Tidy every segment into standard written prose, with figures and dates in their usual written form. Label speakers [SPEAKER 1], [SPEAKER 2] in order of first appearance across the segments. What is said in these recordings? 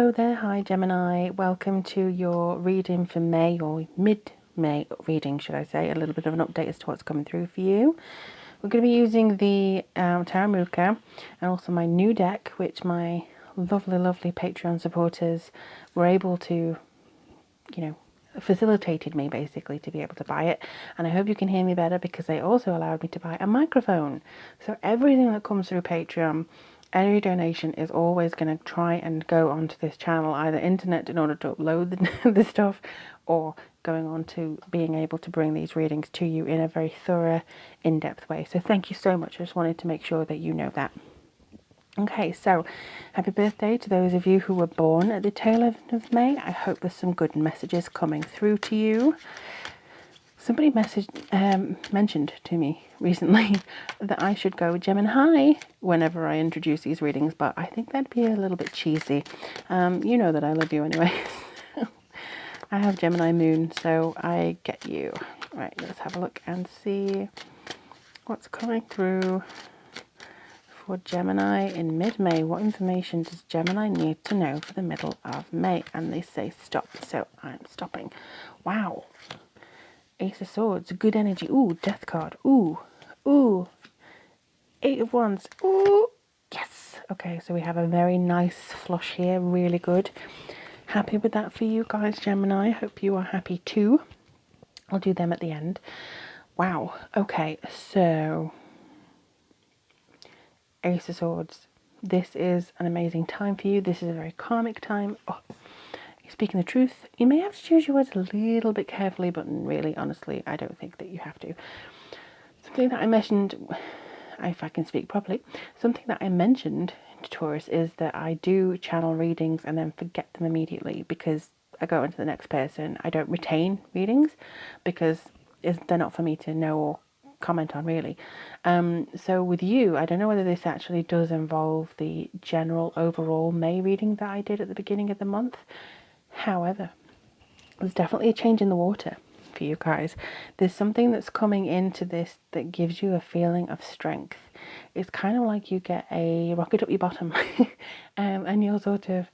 [SPEAKER 1] Hello there, hi Gemini, welcome to your reading for May, or mid-May reading should I say, a little bit of an update as to what's coming through for you. We're going to be using the Tarot Muka and also my new deck, which my lovely Patreon supporters were able to, facilitated me basically to be able to buy it. And I hope you can hear me better because they also allowed me to buy a microphone. So everything that comes through Patreon, any donation is always going to try and go onto this channel, either internet in order to upload the stuff, or going on to being able to bring these readings to you in a very thorough, in-depth way. So thank you so much. I just wanted to make sure that you know that. Okay, so happy birthday to those of you who were born at the tail end of May. I hope there's some good messages coming through to you. Somebody mentioned to me recently that I should go Gemini whenever I introduce these readings, but I think that'd be a little bit cheesy. You know that I love you anyway. I have Gemini moon, so I get you. Right, let's have a look and see what's coming through for Gemini in mid-May. What information does Gemini need to know for the middle of May? And they say stop, so I'm stopping. Wow. Ace of Swords, good energy. Ooh, Death card. Ooh, Eight of Wands. Ooh, yes. Okay, so we have a very nice flush here, really good. Happy with that for you guys, Gemini. Hope you are happy too. I'll do them at the end. Wow. Okay, so Ace of Swords. This is an amazing time for you. This is a very karmic time. Oh, speaking the truth, you may have to choose your words a little bit carefully, but really, honestly, I don't think that you have to. Something that I mentioned, if I can speak properly, something that I mentioned to Taurus is that I do channel readings and then forget them immediately because I go into the next person. I don't retain readings because they're not for me to know or comment on, really. So with you, I don't know whether this actually does involve the general overall May reading that I did at the beginning of the month. However, there's definitely a change in the water for you guys. There's something that's coming into this that gives you a feeling of strength. It's kind of like you get a rocket up your bottom and you're sort of,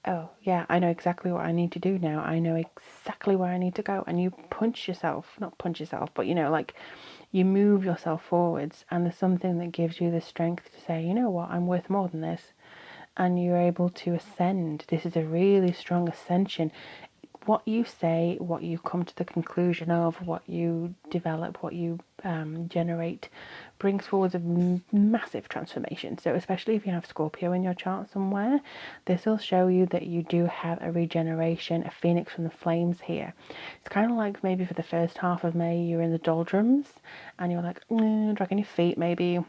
[SPEAKER 1] oh yeah, I know exactly what I need to do now. I know exactly where I need to go. And you not punch yourself, but like you move yourself forwards, and there's something that gives you the strength to say, you know what, I'm worth more than this. And you're able to ascend. This is a really strong ascension. What you say, what you come to the conclusion of, what you develop, what you generate, brings forward a massive transformation. So especially if you have Scorpio in your chart somewhere, this will show you that you do have a regeneration, a phoenix from the flames here. It's kind of like maybe for the first half of May, you're in the doldrums and you're like dragging your feet, maybe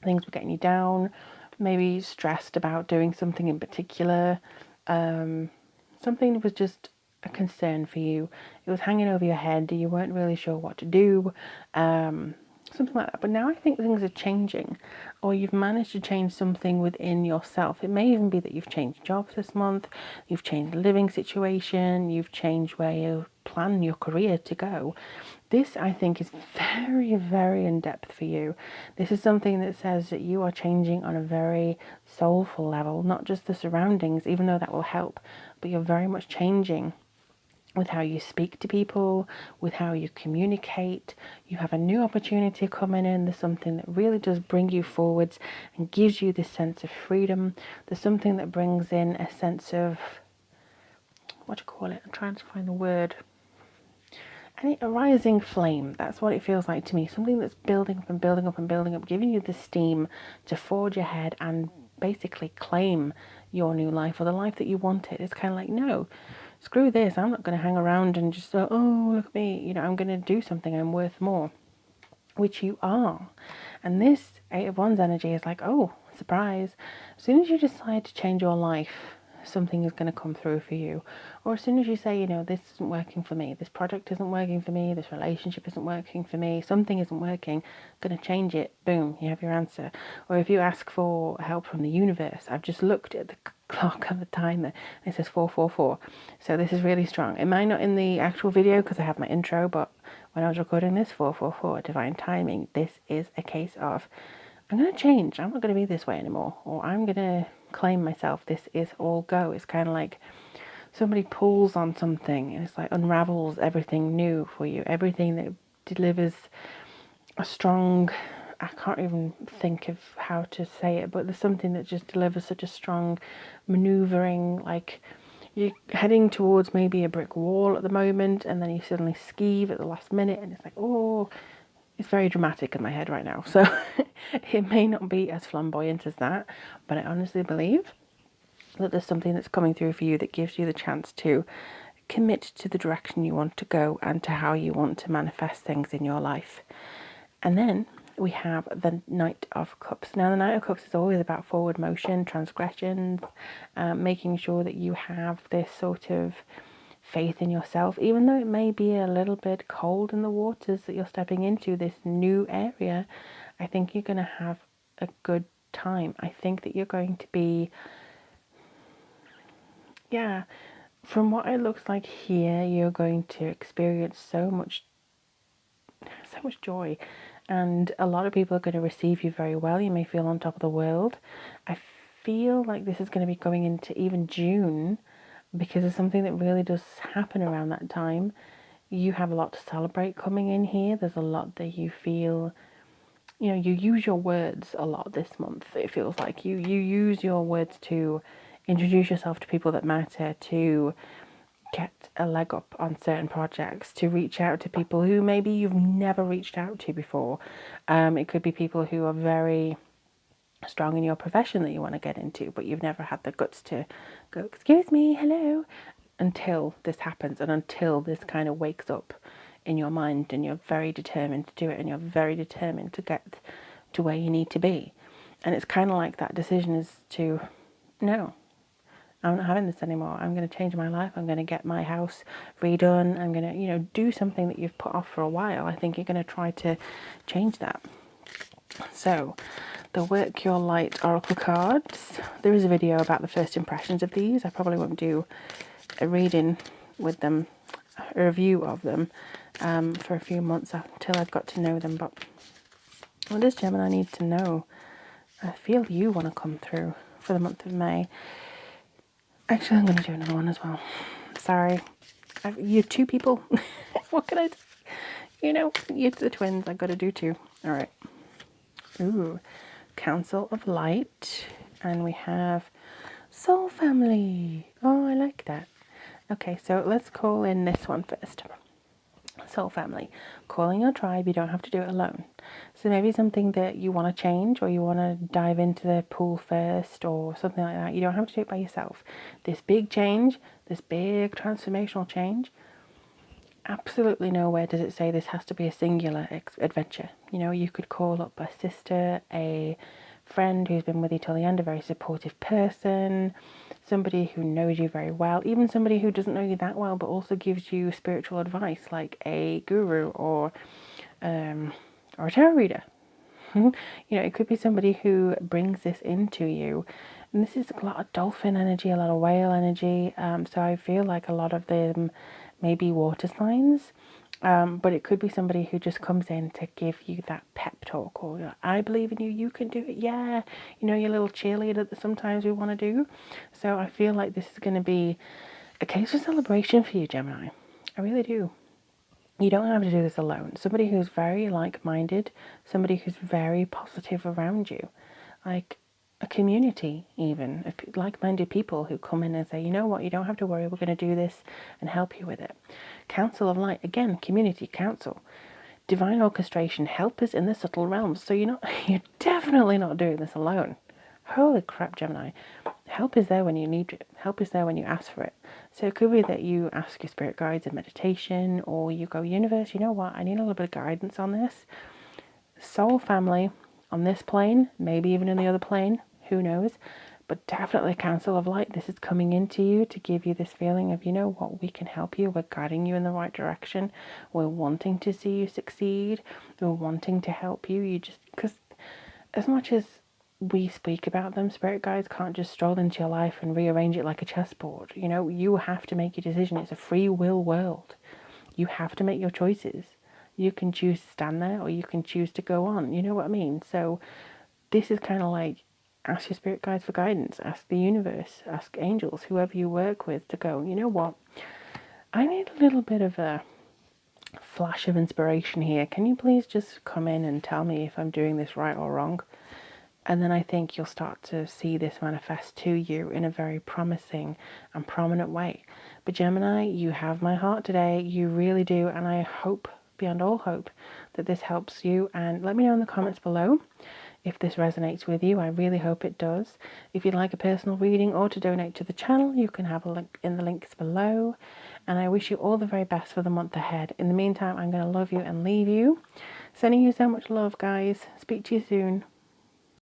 [SPEAKER 1] things were getting you down, maybe stressed about doing something in particular. Something was just a concern for you. It was hanging over your head. You weren't really sure what to do. Something like that. But now I think things are changing, or you've managed to change something within yourself. It may even be that you've changed jobs this month, you've changed the living situation, you've changed where you plan your career to go. This, I think, is very, very in-depth for you. This is something that says that you are changing on a very soulful level, not just the surroundings, even though that will help, but you're very much changing with how you speak to people, with how you communicate. You have a new opportunity coming in. There's something that really does bring you forwards and gives you this sense of freedom. There's something that brings in a sense of, what do you call it? I'm trying to find the word. A rising flame. That's what it feels like to me. Something that's building up and building up and building up, giving you the steam to forge ahead and basically claim your new life, or the life that you wanted. It's kind of like, no, screw this. I'm not going to hang around and just, oh, look at me. I'm going to do something. I'm worth more, which you are. And this Eight of Wands energy is like, oh, surprise. As soon as you decide to change your life, something is going to come through for you. Or as soon as you say, this isn't working for me, this project isn't working for me, this relationship isn't working for me, something isn't working, going to change it, boom, you have your answer. Or if you ask for help from the universe, I've just looked at the clock and the timer, and it says 444. So this is really strong. It might not in the actual video because I have my intro, but when I was recording this, 444, divine timing, this is a case of, I'm going to change. I'm not going to be this way anymore. Or I'm going to claim myself. This is all go. It's kind of like somebody pulls on something and it's like unravels everything new for you. Everything that delivers a strong, I can't even think of how to say it, but there's something that just delivers such a strong maneuvering, like you're heading towards maybe a brick wall at the moment and then you suddenly skeeve at the last minute and it's like, oh, it's very dramatic in my head right now. So it may not be as flamboyant as that, but I honestly believe that there's something that's coming through for you that gives you the chance to commit to the direction you want to go and to how you want to manifest things in your life. And then we have the Knight of Cups. Now, the Knight of Cups is always about forward motion, transgressions, making sure that you have this sort of faith in yourself, even though it may be a little bit cold in the waters that you're stepping into this new area. I think you're going to have a good time. I think that you're going to be, yeah, from what it looks like here, you're going to experience so much joy, and a lot of people are going to receive you very well. You may feel on top of the world. I feel like this is going to be going into even June, because it's something that really does happen around that time. You have a lot to celebrate coming in here. There's a lot that you feel, you use your words a lot this month. It feels like you use your words to introduce yourself to people that matter, to get a leg up on certain projects, to reach out to people who maybe you've never reached out to before. It could be people who are very strong in your profession that you want to get into, but you've never had the guts to go, excuse me, hello, until this happens and until this kind of wakes up in your mind and you're very determined to do it and you're very determined to get to where you need to be. And it's kind of like that decision is to, no, I'm not having this anymore. I'm going to change my life. I'm going to get my house redone. I'm going to, do something that you've put off for a while. I think you're going to try to change that. So, the Work Your Light Oracle cards. There is a video about the first impressions of these. I probably won't do a reading with them, a review of them, for a few months until I've got to know them. But what does Gemini need to know? I feel you want to come through for the month of May. Actually, I'm going to do another one as well. Sorry. You're two people. What can I say? You're the twins. I've got to do two. All right. Ooh. Council of Light. And we have Soul Family. Oh, I like that. Okay, so let's call in this one first. Soul Family. Calling your tribe. You don't have to do it alone. So maybe something that you want to change, or you want to dive into the pool first or something like that. You don't have to do it by yourself. This big change, this big transformational change, absolutely nowhere does it say this has to be a singular adventure. You could call up a sister, a friend who's been with you till the end, a very supportive person, somebody who knows you very well, even somebody who doesn't know you that well but also gives you spiritual advice, like a guru or a tarot reader. It could be somebody who brings this into you. And this is a lot of dolphin energy, a lot of whale energy. So I feel like a lot of them may be water signs. But it could be somebody who just comes in to give you that pep talk, or I believe in you, you can do it, yeah. Your little cheerleader that sometimes we want to do. So I feel like this is going to be a case of celebration for you, Gemini. I really do. You don't have to do this alone. Somebody who's very like-minded, somebody who's very positive around you, like a community even, of like-minded people who come in and say, you know what, you don't have to worry, we're going to do this and help you with it. Council of Light, again, community, council. Divine orchestration, helpers in the subtle realms. So you're definitely not doing this alone. Holy crap, Gemini. Help is there when you need it. Help is there when you ask for it. So it could be that you ask your spirit guides in meditation, or you go, universe, you know what, I need a little bit of guidance on this. Soul Family on this plane, maybe even in the other plane, who knows, but definitely Council of Light. This is coming into you to give you this feeling of, you know what, we can help you, we're guiding you in the right direction, we're wanting to see you succeed, we're wanting to help you. Because as much as we speak about them, spirit guides can't just stroll into your life and rearrange it like a chessboard. You have to make your decision. It's a free will world. You have to make your choices. You can choose to stand there, or you can choose to go on. You know what I mean? So this is kind of like Ask your spirit guides for guidance. Ask the universe. Ask angels, whoever you work with, to go, you know what? I need a little bit of a flash of inspiration here. Can you please just come in and tell me if I'm doing this right or wrong? And then I think you'll start to see this manifest to you in a very promising and prominent way. But Gemini, you have my heart today. You really do. And I hope, beyond all hope, that this helps you. And let me know in the comments below if this resonates with you. I really hope it does. If you'd like a personal reading or to donate to the channel, you can have a link in the links below. And I wish you all the very best for the month ahead. In the meantime, I'm going to love you and leave you. Sending you so much love, guys. Speak to you soon.